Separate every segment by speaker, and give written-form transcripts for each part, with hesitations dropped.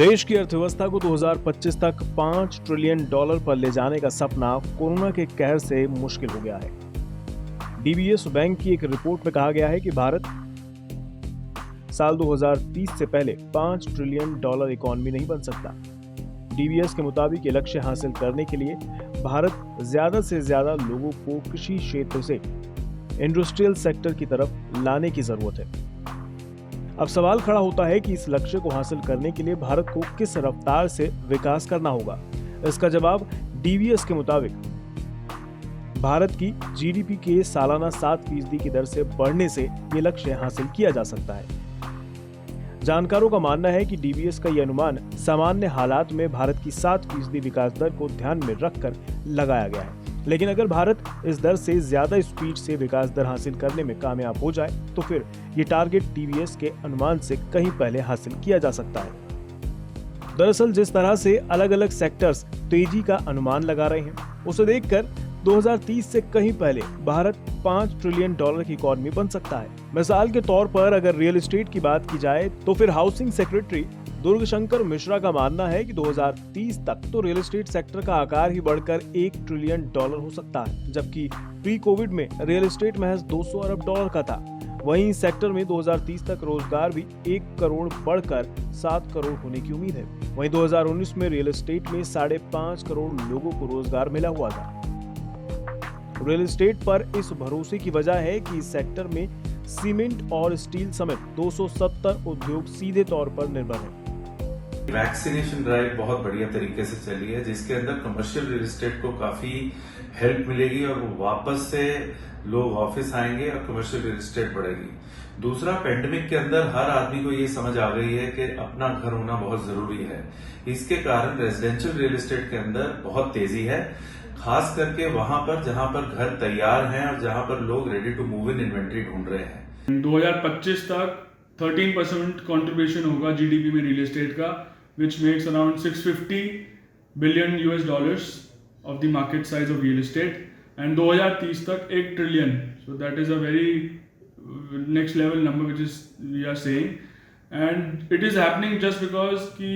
Speaker 1: देश की अर्थव्यवस्था को 2025 तक $5 ट्रिलियन पर ले जाने का सपना कोरोना के कहर से मुश्किल हो गया है। डीबीएस बैंक की एक रिपोर्ट में कहा गया है कि भारत साल 2030 से पहले $5 ट्रिलियन इकोनॉमी नहीं बन सकता। डीबीएस के मुताबिक ये लक्ष्य हासिल करने के लिए भारत ज्यादा से ज्यादा लोगों को कृषि क्षेत्र से इंडस्ट्रियल सेक्टर की तरफ लाने की जरूरत है। अब सवाल खड़ा होता है कि इस लक्ष्य को हासिल करने के लिए भारत को किस रफ्तार से विकास करना होगा। इसका जवाब डीबीएस के मुताबिक भारत की जीडीपी के सालाना 7% की दर से बढ़ने से ये लक्ष्य हासिल किया जा सकता है। जानकारों का मानना है कि डीबीएस का यह अनुमान सामान्य हालात में भारत की 7% विकास दर को ध्यान में रखकर लगाया गया है। लेकिन अगर भारत इस दर से ज्यादा स्पीड से विकास दर हासिल करने में कामयाब हो जाए तो फिर ये टारगेट डीबीएस के अनुमान से कहीं पहले हासिल किया जा सकता है। दरअसल जिस तरह से अलग अलग सेक्टर्स तेजी का अनुमान लगा रहे हैं, उसे देखकर 2030 से कहीं पहले भारत $5 ट्रिलियन की इकोनॉमी बन सकता है। मिसाल के तौर पर अगर रियल एस्टेट की बात की जाए तो फिर हाउसिंग सेक्रेटरी दुर्ग शंकर मिश्रा का मानना है कि 2030 तक तो रियल एस्टेट सेक्टर का आकार ही बढ़कर $1 ट्रिलियन हो सकता है, जबकि प्री कोविड में रियल एस्टेट महज $200 अरब का था। वहीं इस सेक्टर में 2030 तक रोजगार भी 1 करोड़ बढ़कर 7 करोड़ होने की उम्मीद है। वहीं 2019 में रियल एस्टेट में 5.5 करोड़ लोगों को रोजगार मिला हुआ था। रियल एस्टेट पर इस भरोसे की वजह है कि इस सेक्टर में सीमेंट और स्टील समेत 270 उद्योग सीधे तौर पर निर्भर हैं।
Speaker 2: वैक्सीनेशन ड्राइव बहुत बढ़िया तरीके से चली है, जिसके अंदर कमर्शियल रियल एस्टेट को काफी हेल्प मिलेगी और वो वापस से लोग ऑफिस आएंगे और कमर्शियल रियल एस्टेट बढ़ेगी। दूसरा, पेंडेमिक के अंदर हर आदमी को ये समझ आ गई है कि अपना घर होना बहुत जरूरी है। इसके कारण रेजिडेंशियल रियल एस्टेट के अंदर बहुत तेजी है, खास करके वहां पर जहां पर घर तैयार हैं और जहां पर लोग ready to move in inventory ढूंढ रहे हैं।
Speaker 3: 2025 तक 13% कंट्रीब्यूशन होगा जीडीपी में रियल एस्टेट का, which makes around $650 billion of the market size of real estate, and 2030 तक 1 trillion. So that is a very next level number which is we are saying, and it is happening just because कि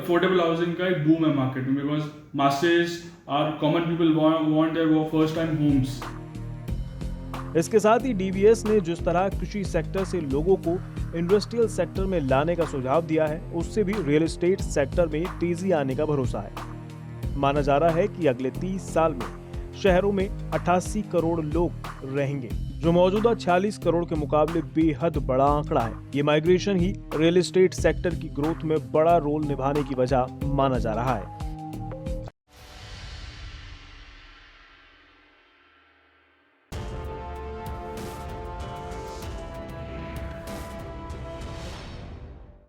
Speaker 3: affordable housing का एक boom है market में, because masses or common people want their first time homes।
Speaker 1: इसके साथ ही DBS ने जिस तरह कृषि सेक्टर से लोगों को इंडस्ट्रियल सेक्टर में लाने का सुझाव दिया है, उससे भी रियल एस्टेट सेक्टर में तेजी आने का भरोसा है। माना जा रहा है कि अगले 30 साल में शहरों में 88 करोड़ लोग रहेंगे, जो मौजूदा 46 करोड़ के मुकाबले बेहद बड़ा आंकड़ा है। ये माइग्रेशन ही रियल एस्टेट सेक्टर की ग्रोथ में बड़ा रोल निभाने की वजह माना जा रहा है।